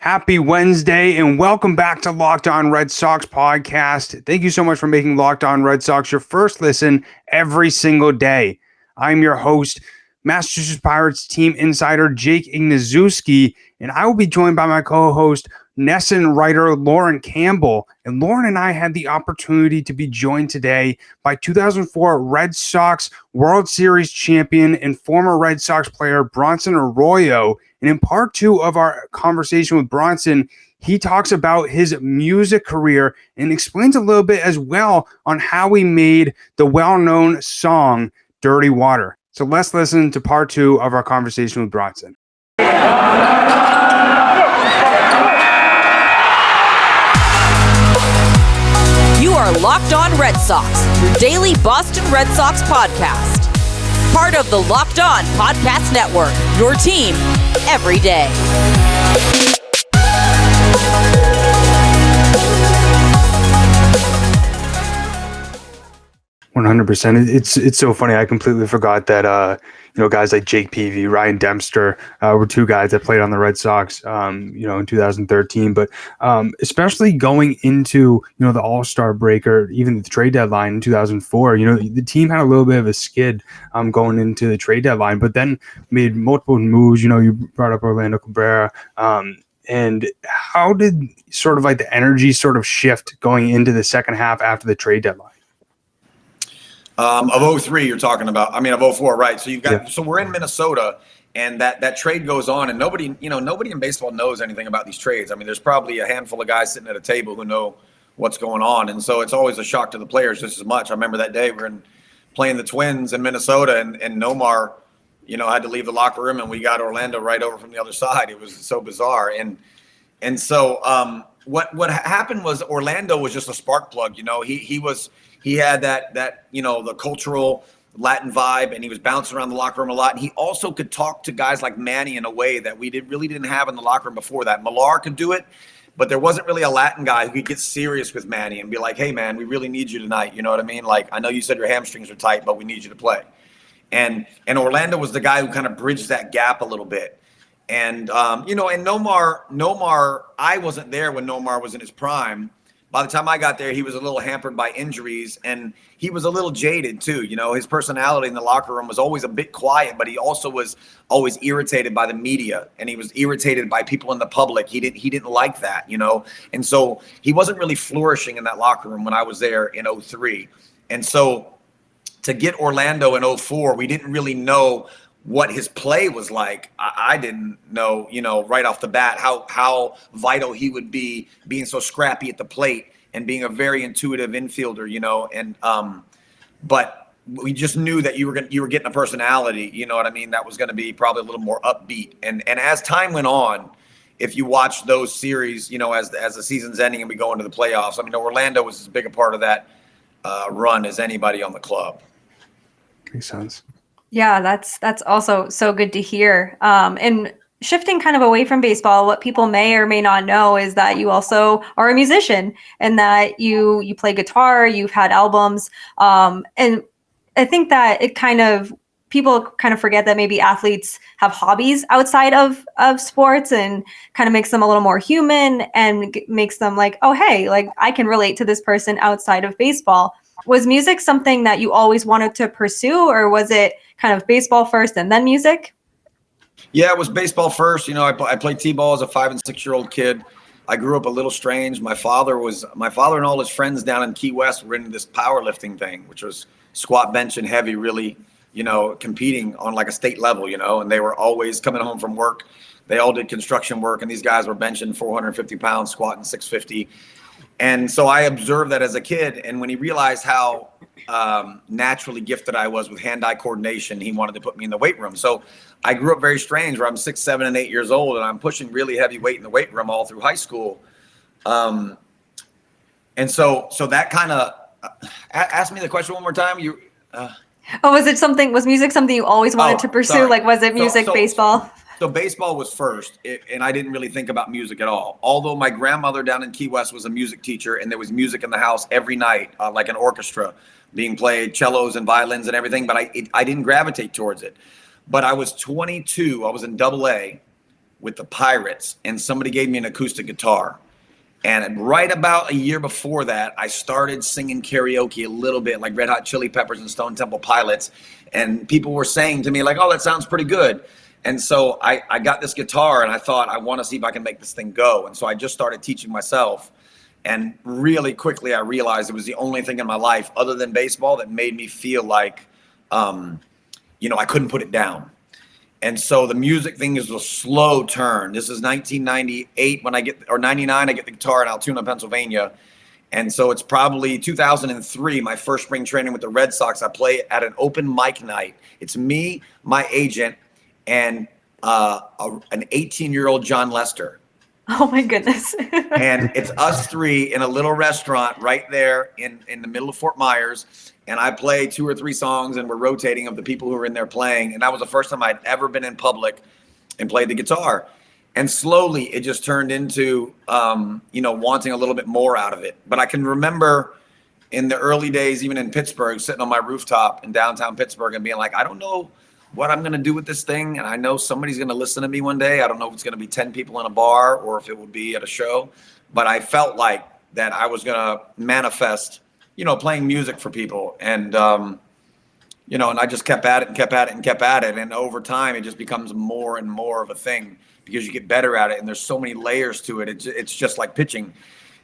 Happy Wednesday and welcome back to Locked On Red Sox podcast. Thank you so much for making Locked On Red Sox your first listen every single day. I'm your host, Massachusetts Pirates team insider Jake Ignaszewski, and I will be joined by my co-host, NESN writer Lauren Campbell. And Lauren and I had the opportunity to be joined today by 2004 Red Sox World Series champion and former Red Sox player Bronson Arroyo. And in part two of our conversation with Bronson, he talks about his music career and explains a little bit as well on how he made the well-known song Dirty Water. So let's listen to part two of our conversation with Bronson. You are Locked On Red Sox, your daily Boston Red Sox podcast. Part of the Locked On Podcast Network, your team every day. 100%. It's so funny. I completely forgot that guys like Jake Peavy, Ryan Dempster were two guys that played on the Red Sox in 2013. But especially going into the AllStar Break or even the trade deadline in 2004, the team had a little bit of a skid going into the trade deadline, but then made multiple moves. You brought up Orlando Cabrera. And how did sort of like the energy sort of shift going into the second half after the trade deadline? Of 03 you're talking about. Of 04, right? So so we're in Minnesota, and that trade goes on, and nobody in baseball knows anything about these trades. There's probably a handful of guys sitting at a table who know what's going on, and so it's always a shock to the players just as much. I remember that day we're playing the Twins in Minnesota, and Nomar, had to leave the locker room, and we got Orlando right over from the other side. It was so bizarre, and so what happened was Orlando was just a spark plug. He had that the cultural Latin vibe, and he was bouncing around the locker room a lot. And he also could talk to guys like Manny in a way that we really didn't have in the locker room before that. Millar could do it, but there wasn't really a Latin guy who could get serious with Manny and be like, "Hey, man, we really need you tonight." You know what I mean? Like, I know you said your hamstrings are tight, but we need you to play. And Orlando was the guy who kind of bridged that gap a little bit. And and Nomar, I wasn't there when Nomar was in his prime. By the time I got there, he was a little hampered by injuries, and he was a little jaded too. His personality in the locker room was always a bit quiet, but he also was always irritated by the media, and he was irritated by people in the public. He didn't like that, and so he wasn't really flourishing in that locker room when I was there in 03. And so to get Orlando in 04, we didn't really know what his play was like. I didn't know, right off the bat, how vital he would be, being so scrappy at the plate and being a very intuitive infielder, but we just knew that you were getting a personality, that was going to be probably a little more upbeat. And as time went on, if you watch those series, as the season's ending and we go into the playoffs, Orlando was as big a part of that run as anybody on the club. Makes sense. Yeah, that's also so good to hear. And shifting kind of away from baseball, what people may or may not know is that you also are a musician, and that you play guitar, you've had albums. And I think that people kind of forget that maybe athletes have hobbies outside of sports, and kind of makes them a little more human and makes them like, oh, hey, like I can relate to this person outside of baseball. Was music something that you always wanted to pursue, or was it kind of baseball first and then music? Yeah, it was baseball first. I played t-ball as a 5 and 6 year old kid. I grew up a little strange. My father and all his friends down in Key West were into this powerlifting thing, which was squat, bench, and heavy, really, competing on like a state level, and they were always coming home from work. They all did construction work, and these guys were benching 450 pounds, squatting 650. And so I observed that as a kid, and when he realized how naturally gifted I was with hand-eye coordination, he wanted to put me in the weight room. So I grew up very strange, where I'm 6, 7, and 8 years old, and I'm pushing really heavy weight in the weight room all through high school. And so that kind of ask me the question one more time. Was music something you always wanted to pursue? Sorry. Like, was it music, baseball? So baseball was first, and I didn't really think about music at all. Although my grandmother down in Key West was a music teacher, and there was music in the house every night, like an orchestra being played, cellos and violins and everything, but I didn't gravitate towards it. But I was 22, I was in AA with the Pirates, and somebody gave me an acoustic guitar. And right about a year before that, I started singing karaoke a little bit, like Red Hot Chili Peppers and Stone Temple Pilots. And people were saying to me, like, oh, that sounds pretty good. And so I got this guitar, and I thought, I want to see if I can make this thing go. And so I just started teaching myself. And really quickly, I realized it was the only thing in my life other than baseball that made me feel like, I couldn't put it down. And so the music thing is a slow turn. This is 1998 or 99, I get the guitar in Altoona, Pennsylvania. And so it's probably 2003, my first spring training with the Red Sox. I play at an open mic night. It's me, my agent, and an 18-year-old John Lester. Oh my goodness. And it's us three in a little restaurant right there in the middle of Fort Myers. And I play 2 or 3 songs, and we're rotating of the people who are in there playing. And that was the first time I'd ever been in public and played the guitar. And slowly it just turned into, wanting a little bit more out of it. But I can remember in the early days, even in Pittsburgh, sitting on my rooftop in downtown Pittsburgh and being like, I don't know what I'm going to do with this thing. And I know somebody's going to listen to me one day. I don't know if it's going to be 10 people in a bar or if it would be at a show. But I felt like that I was going to manifest, playing music for people. And, and I just kept at it and kept at it and kept at it. And over time, it just becomes more and more of a thing because you get better at it. And there's so many layers to it. It's just like pitching.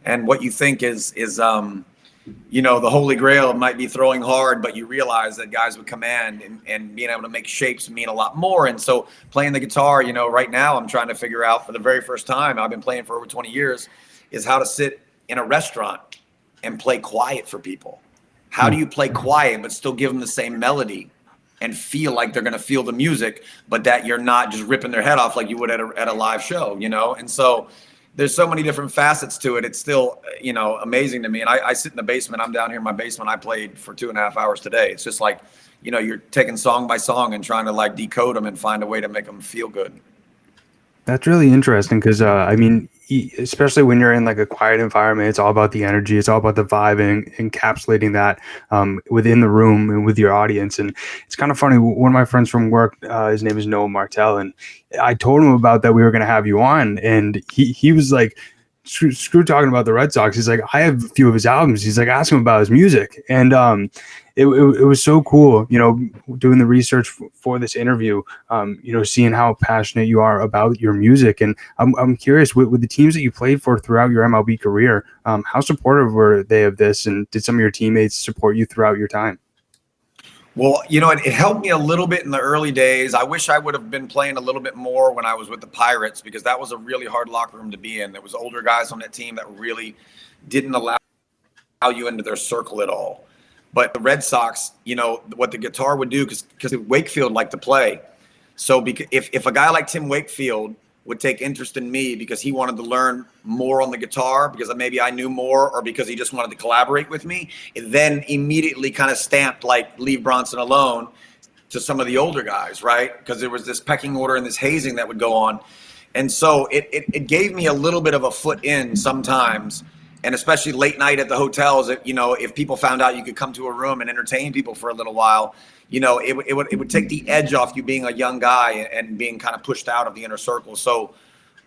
And what you think is the Holy Grail might be throwing hard, but you realize that guys with command and being able to make shapes mean a lot more. And so playing the guitar, right now I'm trying to figure out for the very first time, I've been playing for over 20 years, is how to sit in a restaurant and play quiet for people. How do you play quiet but still give them the same melody and feel like they're going to feel the music, but that you're not just ripping their head off like you would at a live show, And so there's so many different facets to it. It's still, amazing to me. And I sit in the basement. I'm down here in my basement. I played for 2.5 hours today. It's just like, you're taking song by song and trying to like decode them and find a way to make them feel good. That's really interesting because, especially when you're in like a quiet environment, it's all about the energy. It's all about the vibe and encapsulating that within the room and with your audience. And it's kind of funny. One of my friends from work, his name is Noah Martell, and I told him about that we were going to have you on. And he was like, screw talking about the Red Sox. He's like, I have a few of his albums. He's like, ask him about his music. And it was so cool, doing the research for this interview, seeing how passionate you are about your music. And I'm curious, with the teams that you played for throughout your MLB career, how supportive were they of this? And did some of your teammates support you throughout your time? Well, it helped me a little bit in the early days. I wish I would have been playing a little bit more when I was with the Pirates, because that was a really hard locker room to be in. There was older guys on that team that really didn't allow you into their circle at all. But the Red Sox, what the guitar would do, because Wakefield liked to play. So if a guy like Tim Wakefield would take interest in me because he wanted to learn more on the guitar, because maybe I knew more, or because he just wanted to collaborate with me, it then immediately kind of stamped like leave Bronson alone to some of the older guys, right? Because there was this pecking order and this hazing that would go on. And so it gave me a little bit of a foot in sometimes. And especially late night at the hotels, if people found out you could come to a room and entertain people for a little while, it would take the edge off you being a young guy and being kind of pushed out of the inner circle. So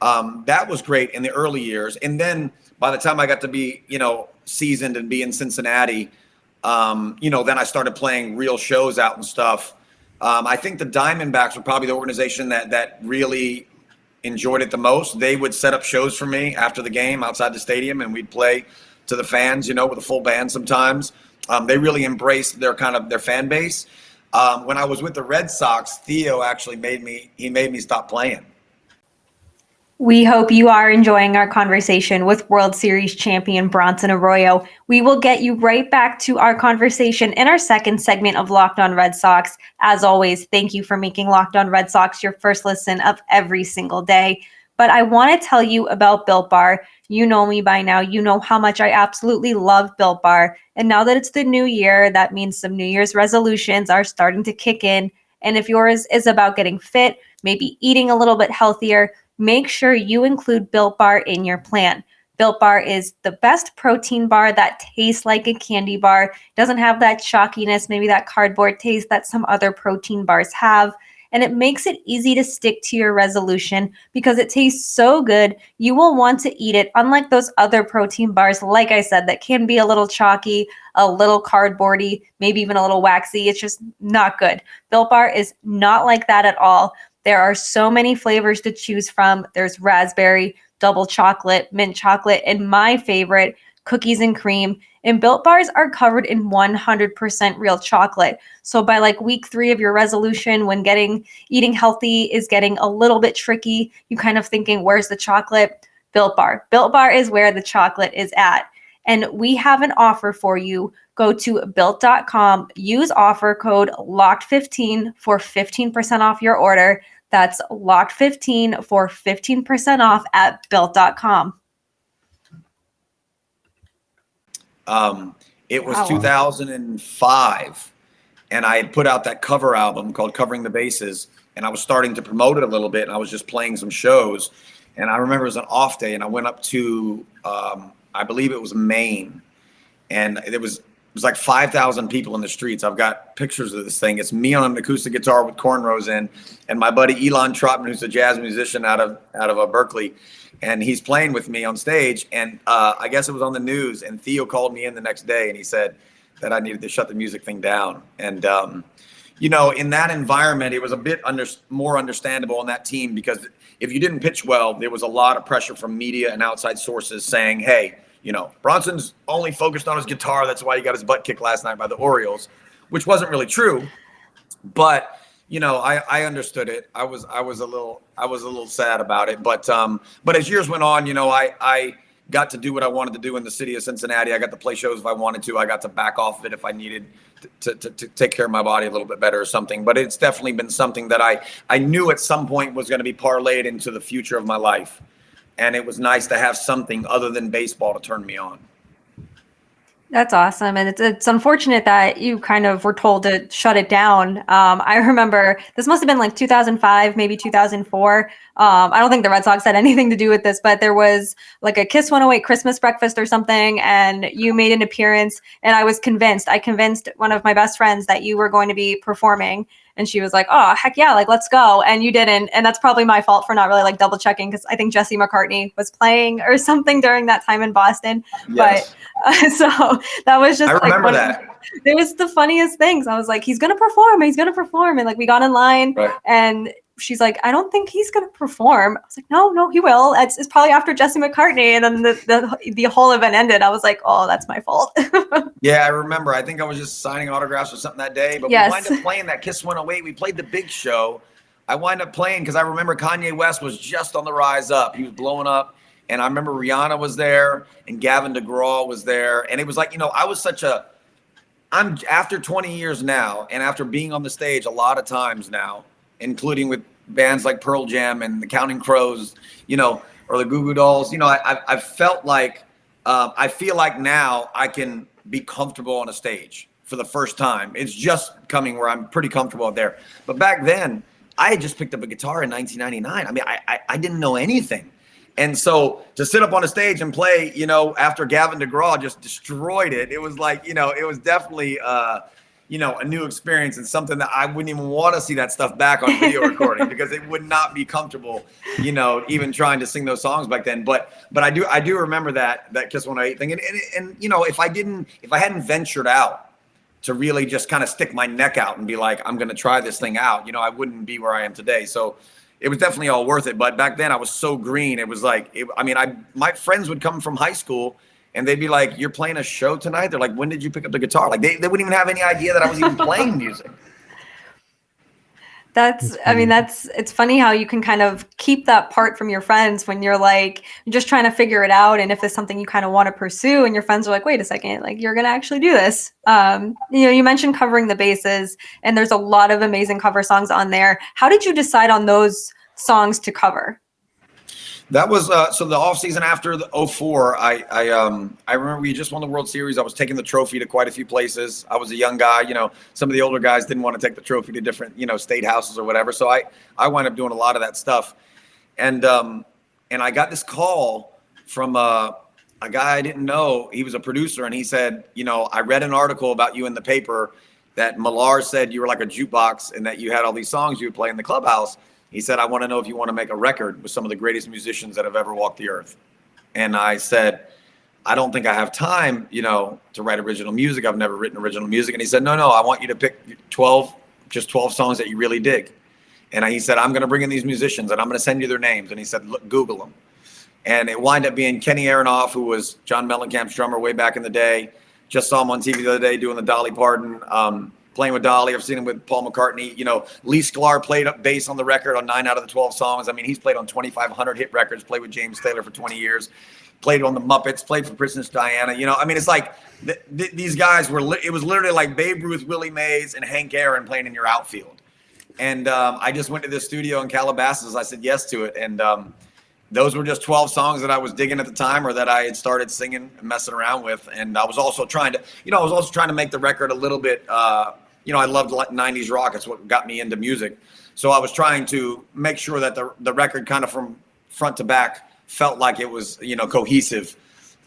that was great in the early years. And then by the time I got to be, seasoned and be in Cincinnati, then I started playing real shows out and stuff. I think the Diamondbacks were probably the organization that really enjoyed it the most. They would set up shows for me after the game outside the stadium, and we'd play to the fans, with a full band sometimes. They really embraced their fan base. When I was with the Red Sox, Theo actually made me stop playing. We hope you are enjoying our conversation with World Series champion Bronson Arroyo. We will get you right back to our conversation in our second segment of Locked On Red Sox. As always, thank you for making Locked On Red Sox your first listen of every single day. But I want to tell you about Built Bar. You know me by now. You know how much I absolutely love Built Bar. And now that it's the new year, that means some New Year's resolutions are starting to kick in. And if yours is about getting fit, maybe eating a little bit healthier, make sure you include Built Bar in your plan. Built Bar is the best protein bar that tastes like a candy bar. Doesn't have that chalkiness, maybe that cardboard taste that some other protein bars have. and it makes it easy to stick to your resolution because it tastes so good. You will want to eat it, unlike those other protein bars, like I said, that can be a little chalky, a little cardboardy, maybe even a little waxy. It's just not good. Built Bar is not like that at all. There are so many flavors to choose from. There's raspberry, double chocolate, mint chocolate, and my favorite, cookies and cream. And Built Bars are covered in 100% real chocolate. So by like week 3 of your resolution, when eating healthy is getting a little bit tricky, you kind of thinking, where's the chocolate? Built Bar. Built Bar is where the chocolate is at. And we have an offer for you. Go to built.com, use offer code LOCKED15 for 15% off your order. That's LOCKED15 for 15% off at built.com. It was 2005, and I had put out that cover album called Covering the Bases, and I was starting to promote it a little bit, and I was just playing some shows. And I remember it was an off day, and I went up to, I believe it was Maine, and it was like 5,000 people in the streets. I've got pictures of this thing. It's me on an acoustic guitar with cornrows in, and my buddy Elon Trotman, who's a jazz musician out of Berkeley. And he's playing with me on stage, and I guess it was on the news, and Theo called me in the next day, and he said that I needed to shut the music thing down. And, in that environment, it was a bit more understandable on that team, because if you didn't pitch well, there was a lot of pressure from media and outside sources saying, hey, Bronson's only focused on his guitar. That's why he got his butt kicked last night by the Orioles, which wasn't really true. But I understood it. I was a little sad about it, but as years went on, I got to do what I wanted to do in the city of Cincinnati. I got to play shows if I wanted to. I got to back off of it if I needed to take care of my body a little bit better or something. But it's definitely been something that I knew at some point was going to be parlayed into the future of my life. And it was nice to have something other than baseball to turn me on. That's awesome. And it's unfortunate that you kind of were told to shut it down. I remember this must have been like 2005, maybe 2004. I don't think the Red Sox had anything to do with this, but there was like a Kiss 108 Christmas breakfast or something, and you made an appearance, and I convinced one of my best friends that you were going to be performing. And she was like, oh, heck yeah, like, let's go. And you didn't. And that's probably my fault for not really like double checking, because I think Jesse McCartney was playing or something during that time in Boston. Yes. But so that was just, I remember that. It was the funniest things. I was like, he's going to perform. And like, we got in line, right, and she's like, I don't think he's going to perform. I was like, no, he will. It's probably after Jesse McCartney. And then the whole event ended. I was like, oh, that's my fault. Yeah, I remember. I think I was just signing autographs or something that day. But yes, we wound up playing that Kiss 108. We played the big show. I wind up playing because I remember Kanye West was just on the rise up. He was blowing up. And I remember Rihanna was there and Gavin DeGraw was there. And it was like, I'm after 20 years now, and after being on the stage a lot of times now, including with bands like Pearl Jam and the Counting Crows, or the Goo Goo Dolls, I felt like, I feel like now I can be comfortable on a stage for the first time. It's just coming where I'm pretty comfortable out there. But back then, I had just picked up a guitar in 1999. I mean, I didn't know anything. And so to sit up on a stage and play, after Gavin DeGraw just destroyed it, it was like, it was definitely, a new experience, and something that I wouldn't even want to see that stuff back on video recording, because it would not be comfortable, even trying to sing those songs back then. But I do remember that Kiss 108 thing. And if I hadn't ventured out to really just kind of stick my neck out and be like, I'm going to try this thing out, I wouldn't be where I am today. So it was definitely all worth it. But back then I was so green. It was like, my friends would come from high school and they'd be like, you're playing a show tonight? They're like, when did you pick up the guitar? Like they wouldn't even have any idea that I was even playing music. It's funny how you can kind of keep that part from your friends when you're like, you're just trying to figure it out. And if it's something you kind of want to pursue and your friends are like, wait a second, like, you're going to actually do this. You mentioned Covering the Bases, and there's a lot of amazing cover songs on there. How did you decide on those songs to cover? That was so the off season after the 2004. I remember we just won the World Series. I was taking the trophy to quite a few places. I was a young guy. Some of the older guys didn't want to take the trophy to different state houses or whatever. So I wound up doing a lot of that stuff. And I got this call from a guy I didn't know. He was a producer, and he said, I read an article about you in the paper, that Millar said you were like a jukebox and that you had all these songs you would play in the clubhouse. He said, I want to know if you want to make a record with some of the greatest musicians that have ever walked the earth. And I said, I don't think I have time, to write original music. I've never written original music. And he said, no, I want you to pick 12 songs that you really dig. And he said, I'm going to bring in these musicians and I'm going to send you their names. And he said, look, Google them. And it wound up being Kenny Aronoff, who was John Mellencamp's drummer way back in the day. Just saw him on TV the other day doing the Dolly Parton, playing with Dolly. I've seen him with Paul McCartney. Lee Sklar played up bass on the record on 9 out of the 12 songs. I mean, he's played on 2,500 hit records, played with James Taylor for 20 years, played on the Muppets, played for Princess Diana. I mean, it's like these guys it was literally like Babe Ruth, Willie Mays, and Hank Aaron playing in your outfield. And I just went to this studio in Calabasas. I said yes to it. And those were just 12 songs that I was digging at the time or that I had started singing and messing around with. And I was also trying to make the record a little bit, I loved 90s rock. It's what got me into music. So I was trying to make sure that the record kind of from front to back felt like it was, cohesive.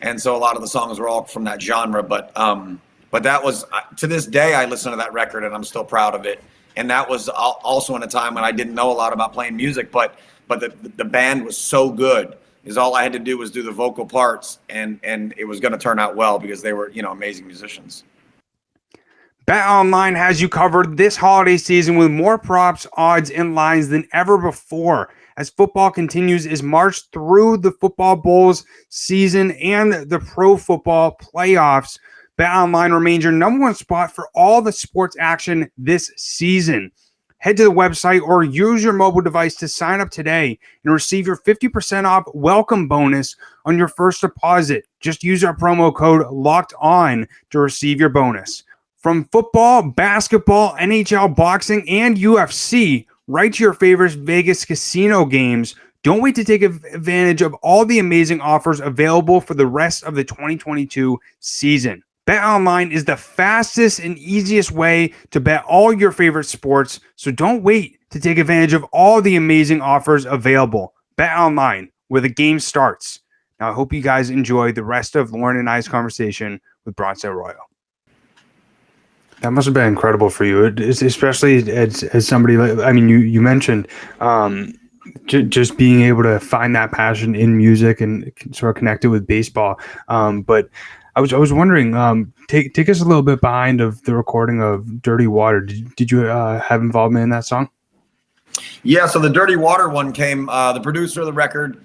And so a lot of the songs were all from that genre. But that was, to this day, I listen to that record and I'm still proud of it. And that was also in a time when I didn't know a lot about playing music, but the band was so good is all I had to do was do the vocal parts and it was going to turn out well because they were, amazing musicians. BetOnline has you covered this holiday season with more props, odds, and lines than ever before. As football continues its march through the football bowls season and the pro football playoffs, BetOnline remains your number one spot for all the sports action this season. Head to the website or use your mobile device to sign up today and receive your 50% off welcome bonus on your first deposit. Just use our promo code LOCKEDON to receive your bonus. From football, basketball, NHL, boxing, and UFC, right to your favorite Vegas casino games. Don't wait to take advantage of all the amazing offers available for the rest of the 2022 season. BetOnline is the fastest and easiest way to bet all your favorite sports, so don't wait to take advantage of all the amazing offers available. BetOnline, where the game starts. Now, I hope you guys enjoy the rest of Lauren and I's conversation with Bronson Arroyo. That must have been incredible for you, especially as somebody. I mean, you mentioned just being able to find that passion in music and sort of connect it with baseball. But I was wondering, take us a little bit behind of the recording of "Dirty Water." Did you have involvement in that song? Yeah, so the "Dirty Water" one came. The producer of the record,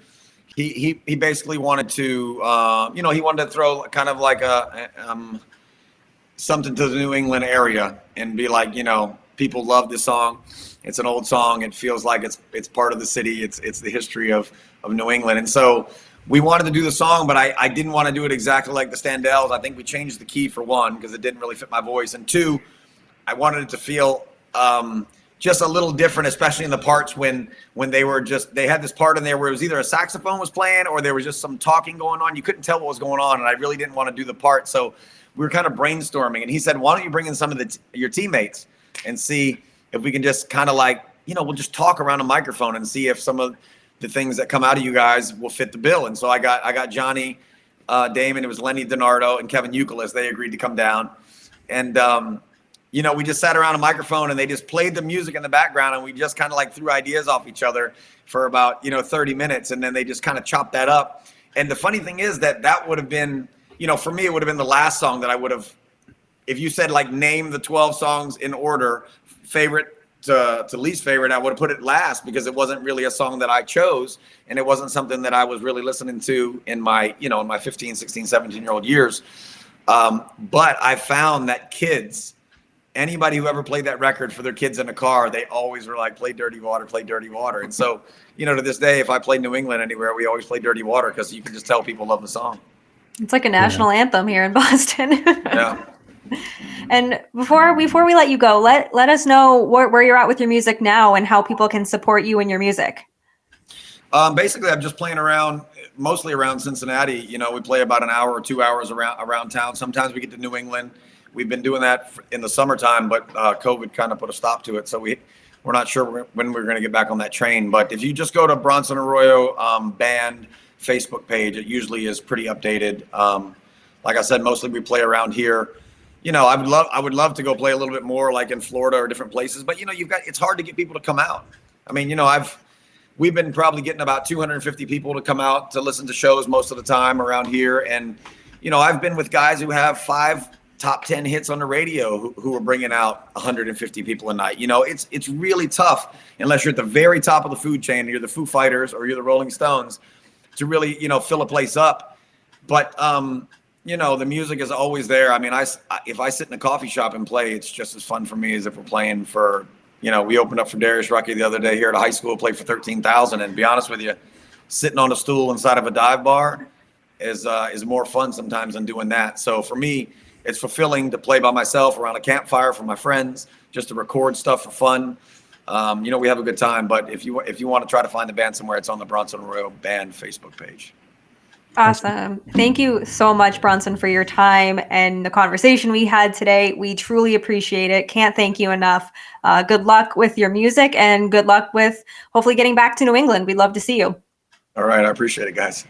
he basically wanted to, he wanted to throw kind of like a something to the New England area and be like, people love this song. It's an old song. It feels like it's part of the city. It's the history of New England. And so we wanted to do the song, but I didn't want to do it exactly like the Standells. I think we changed the key for one, because it didn't really fit my voice. And two, I wanted it to feel just a little different, especially in the parts when they had this part in there where it was either a saxophone was playing or there was just some talking going on. You couldn't tell what was going on. And I really didn't want to do the part. So we were kind of brainstorming, and he said, why don't you bring in some of your teammates and see if we can just kind of like, we'll just talk around a microphone and see if some of the things that come out of you guys will fit the bill. And so I got Johnny Damon, it was Lenny DiNardo, and Kevin Youkilis. They agreed to come down. And, we just sat around a microphone and they just played the music in the background, and we just kind of like threw ideas off each other for about, 30 minutes. And then they just kind of chopped that up. And the funny thing is that would have been, for me, it would have been the last song that I would have, if you said like name the 12 songs in order, favorite to least favorite, I would have put it last because it wasn't really a song that I chose. And it wasn't something that I was really listening to in my, in my 15, 16, 17-year-old years. But I found that kids, anybody who ever played that record for their kids in a car, they always were like, play Dirty Water, play Dirty Water. And so, to this day, if I play New England anywhere, we always play Dirty Water because you can just tell people love the song. It's like a national anthem here in Boston. Yeah. And before we let you go, let us know where you're at with your music now and how people can support you and your music. Basically, I'm just playing around, mostly around Cincinnati. We play about an hour or 2 hours around town. Sometimes we get to New England. We've been doing that in the summertime, but COVID kind of put a stop to it. So we're not sure when we're going to get back on that train. But if you just go to Bronson Arroyo band Facebook page, it usually is pretty updated. Like I said, mostly we play around here. I would love to go play a little bit more like in Florida or different places, but it's hard to get people to come out. I mean, we've been probably getting about 250 people to come out to listen to shows most of the time around here. And, I've been with guys who have 5 top 10 hits on the radio who are bringing out 150 people a night. It's really tough unless you're at the very top of the food chain, you're the Foo Fighters or you're the Rolling Stones, to really, fill a place up. But, the music is always there. I mean, if I sit in a coffee shop and play, it's just as fun for me as if we're playing for, we opened up for Darius Rucker the other day here at a high school, played for 13,000. And to be honest with you, sitting on a stool inside of a dive bar is more fun sometimes than doing that. So for me, it's fulfilling to play by myself around a campfire for my friends, just to record stuff for fun. We have a good time. But if you want to try to find the band somewhere, it's on the Bronson Arroyo band Facebook page. Awesome. Thank you so much, Bronson, for your time and the conversation we had today. We truly appreciate it. Can't thank you enough. Good luck with your music and good luck with hopefully getting back to New England. We'd love to see you. All right. I appreciate it, guys.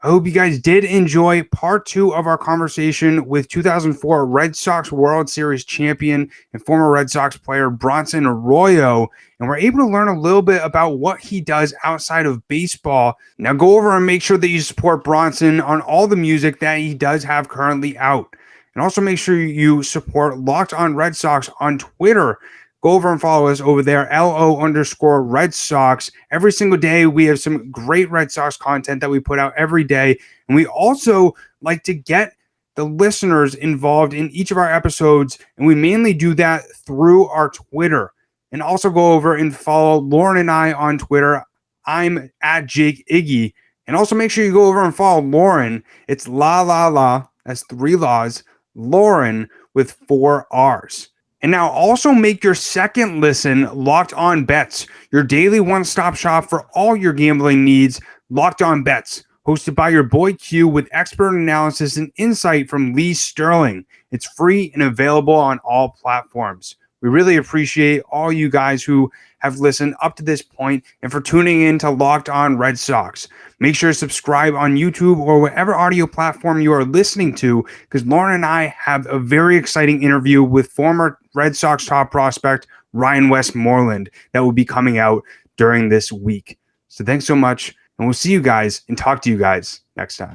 I hope you guys did enjoy part 2 of our conversation with 2004 Red Sox World Series champion and former Red Sox player Bronson Arroyo. And we're able to learn a little bit about what he does outside of baseball. Now go over and make sure that you support Bronson on all the music that he does have currently out. And also make sure you support Locked On Red Sox on Twitter. Go over and follow us over there, LO_Red Sox. Every single day, we have some great Red Sox content that we put out every day. And we also like to get the listeners involved in each of our episodes. And we mainly do that through our Twitter. And also go over and follow Lauren and I on Twitter. I'm at Jake Iggy. And also make sure you go over and follow Lauren. It's la. That's 3 laws. Lauren with 4 R's. And now also make your second listen Locked On Bets, your daily one-stop shop for all your gambling needs. Locked On Bets, hosted by your boy Q with expert analysis and insight from Lee Sterling. It's free and available on all platforms. We really appreciate all you guys who have listened up to this point and for tuning in to Locked On Red Sox. Make sure to subscribe on YouTube or whatever audio platform you are listening to, because Lauren and I have a very exciting interview with former Red Sox top prospect Ryan Westmoreland that will be coming out during this week. So thanks so much, and we'll see you guys and talk to you guys next time.